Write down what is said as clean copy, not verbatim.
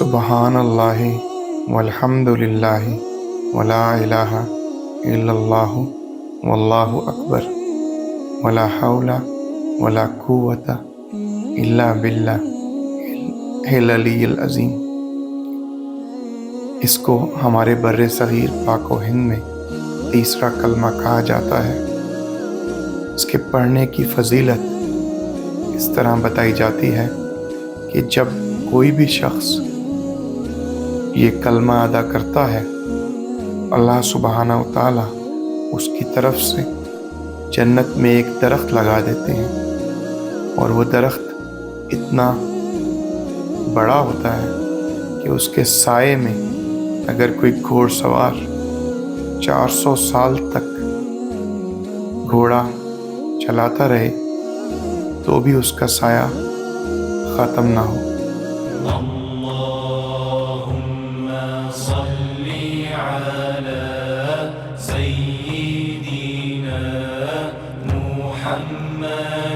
सुबहानल्लाहि वल्हम्दुलिल्लाहि वला इलाहा इल्लल्लाहु वल्लाहु अकबर वला हौला वला कुव्वता इल्ला बिल्लाहिल अलीय्यिल अज़ीम। इसको हमारे बर्रे सगीर पाक व हिंद में तीसरा कलमा कहा जाता है। इसके पढ़ने की फजीलत इस तरह बताई जाती है कि जब कोई भी शख्स ये कलमा अदा करता है, अल्लाह सुब्हानहू व तआला उसकी तरफ से जन्नत में एक दरख्त लगा देते हैं और वो दरख्त इतना बड़ा होता है कि उसके साए में अगर कोई घोड़सवार 400 साल तक घोड़ा चलाता रहे तो भी उसका साया ख़त्म ना हो। अल्लाहुम्मा सल्ली अला सय्यिदिना मुहम्मद